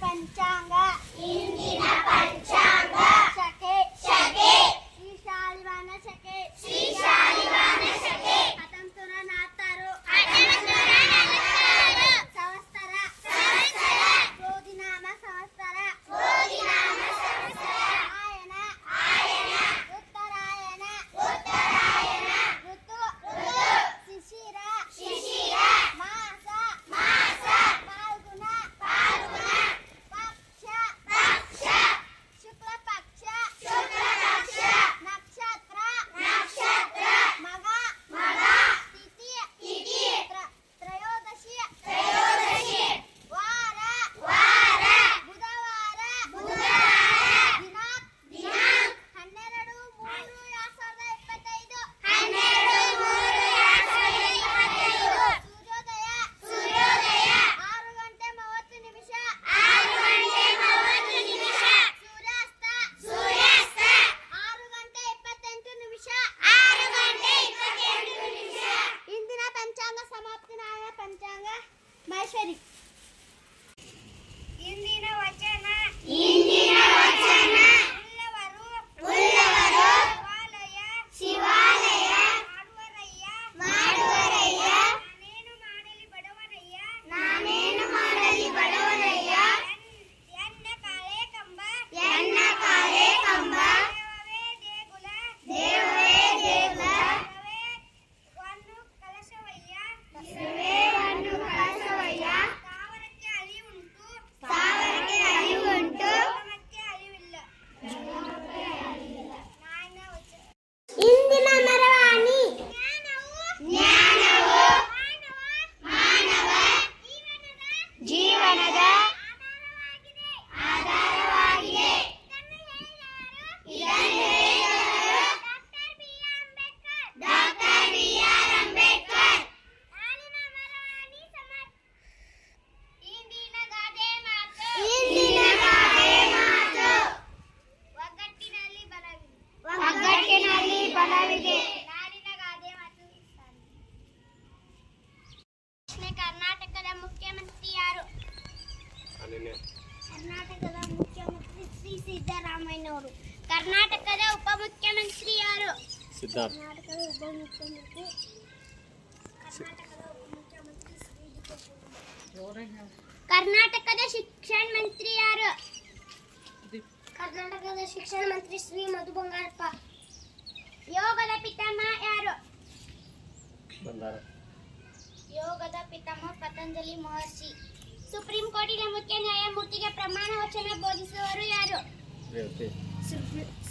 ಪಂಚಾಂಗ ಇಂದಿನ ಪಂಚಾಂಗ ಶಕೆ ಶಕೆ ಶ್ರೀ ಶಾಲಿವಾಹನ ಶಕೆ ಶ್ರೀ ಶಾಲಿವಾಹನ ಶಕೆ 1946 ಸಂವತ್ಸರ ಸಂವತ್ಸರ ಕ್ರೋಧಿನಾಮ ಸಂವತ್ಸರ ಕ್ರೋಧಿನಾಮ ಸಂವತ್ಸರ ಆಯನ ಆಯನ ಉತ್ತರಾಯಣ ಉತ್ತರಾಯಣ ಋತು ಋತು ಶಿಶಿರ ಶಿಶಿರ ಮಾಸ ಮಾಸ ಫಾಲ್ಗುಣ ಫಾಲ್ಗುಣ ಪಕ್ಷ ಪಕ್ಷ ಶುಕ್ಲ ಪಕ್ಷ ಶುಕ್ಲ ಪಕ್ಷ ನಕ್ಷತ್ರ ನಕ್ಷತ್ರ ಮಗ ಮಗ ತಿಥಿ ತಿಥಿ ತ್ರಯೋದಶಿ ತ್ರಯೋದಶಿ ವಾರ ವಾರ ಬುಧವಾರ ಬುಧವಾರ ದಿನಾಂಕ ದಿನಾಂಕ 12/3/2025 12/3/2025 ಸೂರ್ಯೋದಯ ಸೂರ್ಯೋದಯ 6:30 6:30 ಸೂರ್ಯಾಸ್ತ ಸೂರ್ಯಾಸ್ತ 6:28 6:28 ಇಂದಿನ ಪಂಚಾಂಗ ಸಮಾಪ್ತಿ. ನಾಳೆ ಪಂಚಾಂಗ ಮಹೇಶ್ವರಿ. ಇಂದಿನ ವಚನ ಇಂದಿನ ವಚನ ಉಳ್ಳವರು ಉಳ್ಳವರು ಶಿವಾಲಯ ಶಿವಾಲಯ ಮಾಡುವರಯ್ಯ ಮಾಡುವರಯ್ಯ ನಾನೇನು ಮಾಡಲಿ ಬಡವರಯ್ಯ ನಾನೇನು ಮಾಡಲಿ ಬಡವರಯ್ಯ ಎನ್ನ ಕಾಳೆ ಕಂಬ ಎನ್ನ ಕಾಲೇ ಕಂಬ ದೇವವೇ ದೇಗುಲ ದೇವರೇ ದೇಗುಲ ದೇವವೇ ಒಂದು ಕಲಶವಯ್ಯ ದೇವೇವನ್ನು ಕಳಸವಯ್ಯ ತಾವರಕ್ಕೆ ಅಳಿವುಂಟು ಸಾವಿರಕ್ಕೆ ಅರಿವುಂಟು ಧರ್ಮಕ್ಕೆ ಅಳಿವಿಲ್ಲ. ನಾಯಿನ ವಚನ ಇಂದಿನ ಮರವಾಣಿ ಜ್ಞಾನವು ಜ್ಞಾನವು ಮಾನವ ಮಾನವ ಜೀವನದ ಜೀವನದ ಆಧಾರವಾಗಿದೆ. ಆಧಾರವಾಗಿದೆ ಇದನ್ನು ಹೇಳಿದವರು ಡಾಕ್ಟರ್ ಬಿ.ಆರ್. ಅಂಬೇಡ್ಕರ್ ನಾಳಿನ ಮರವಾಣಿ ಇಂದಿನ ಗಾದೆ ಮಾತು ಇಂದಿನ ಗಾದೆ ಮಾತು ಒಗ್ಗಟ್ಟಿನಲ್ಲಿ ಬಲವಿದೆ. ಒಗ್ಗಟ್ಟಿನಲ್ಲಿ ಬಲವಿದೆ. ನಾಡಿನ ಗಾದೆ ಮಾತು ಪ್ರಶ್ನೆ: ಕರ್ನಾಟಕದ ಮುಖ್ಯಮಂತ್ರಿ ಯಾರು? ಕರ್ನಾಟಕದ ಮುಖ್ಯಮಂತ್ರಿ ಶ್ರೀ ಸಿದ್ದರಾಮಯ್ಯನವರು. ಕರ್ನಾಟಕದ ಉಪಮುಖ್ಯಮಂತ್ರಿ ಯಾರು? ಕರ್ನಾಟಕದ ಉಪಮುಖ್ಯಮಂತ್ರಿ ಶ್ರೀ ಡಿ.ಕೆ. ಶಿವಕುಮಾರ್. ಕರ್ನಾಟಕದ ಶಿಕ್ಷಣ ಮಂತ್ರಿ ಯಾರು? ಕರ್ನಾಟಕದ ಶಿಕ್ಷಣ ಮಂತ್ರಿ ಶ್ರೀ ಮಧು ಬಂಗಾರಪ್ಪ. ಯೋಗದ ಪಿತಾಮಹ ಯಾರು? ಯೋಗದ ಪಿತಾಮಹ ಪತಂಜಲಿ ಮಹರ್ಷಿ. ಸುಪ್ರೀಂ ಕೋರ್ಟಿನ ಮುಖ್ಯ ನ್ಯಾಯಮೂರ್ತಿಗೆ ಪ್ರಮಾಣ ವಚನ ಬೋಧಿಸುವವರು ಯಾರು?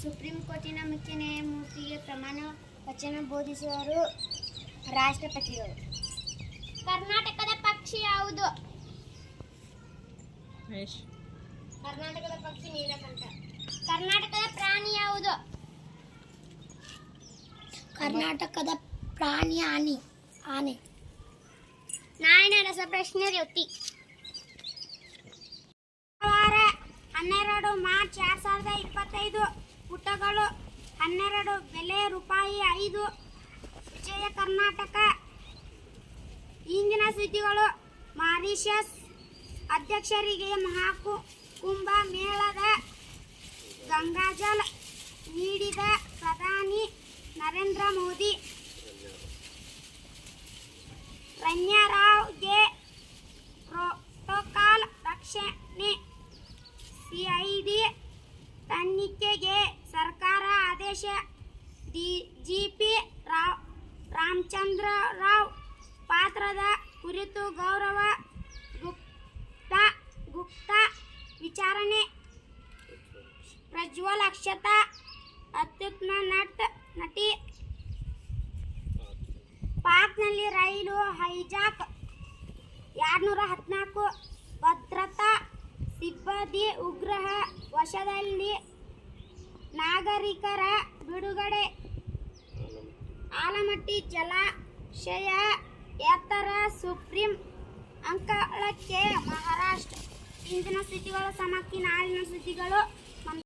ಸುಪ್ರೀಂ ಕೋರ್ಟಿನ ಮುಖ್ಯ ನ್ಯಾಯಮೂರ್ತಿಗೆ ಪ್ರಮಾಣ ವಚನ ಬೋಧಿಸುವವರು ರಾಷ್ಟ್ರಪತಿಗಳು. ಕರ್ನಾಟಕದ ಪಕ್ಷಿ ಯಾವುದು? ಕರ್ನಾಟಕದ ಪಕ್ಷಿ ನೀಲಕಂಠ. ಕರ್ನಾಟಕದ ಪ್ರಾಣಿ ಯಾವುದು? ಕರ್ನಾಟಕದ ಪ್ರಾಣಿ ಆನೆ. ನಾಯಿನ ರಸಪ್ರಶ್ನೆ ಯುಕ್ತಿ. 12 ಮಾರ್ಚ್ 2025 ಪುಟಗಳು 12 ಬೆಲೆ ₹5. ಜಯ ಕರ್ನಾಟಕ. ಇಂದಿನ ಸುದ್ದಿಗಳು: ಮಾರಿಷಸ್ ಅಧ್ಯಕ್ಷರಿಗೆ ಮಹಾಕುಂಭ ಮೇಳದ ಗಂಗಾಜಲ ನೀಡಿದ ಪ್ರಧಾನಿ ನರೇಂದ್ರ ಮೋದಿ. ರಣ್ಯರಾವ್ಗೆ ಪ್ರೋಟೋಕಾಲ್ ರಕ್ಷಣೆ. ಸಿಐಡಿ ತನಿಖೆಗೆ ಸರ್ಕಾರ ಆದೇಶ. ಡಿಜಿಪಿ ರಾಮಚಂದ್ರ ರಾವ್ ಪಾತ್ರದ ಕುರಿತು ಗೌರವ ಗುಪ್ತಾ ವಿಚಾರಣೆ. ಪ್ರಜ್ವಲ್ ಅಕ್ಷತಾ ಅತ್ಯುತ್ತಮ ನಟಿ. ಪಾಕ್ನಲ್ಲಿ ರೈಲು ಹೈಜಾಕ್. 214 ಭದ್ರತಾ ಸಿಬ್ಬಂದಿ ಉಗ್ರ ವಶದಲ್ಲಿ. ನಾಗರಿಕರ ಬಿಡುಗಡೆ. ಆಲಮಟ್ಟಿ ಜಲಾಶಯ ಎತ್ತರ ಸುಪ್ರೀಂ ಅಂಕಣಕ್ಕೆ ಮಹಾರಾಷ್ಟ್ರ. ಇಂದಿನ ಸುದ್ದಿಗಳು ಸಮಾಪ್ತಿ. ನಾಳಿನ ಸುದ್ದಿಗಳು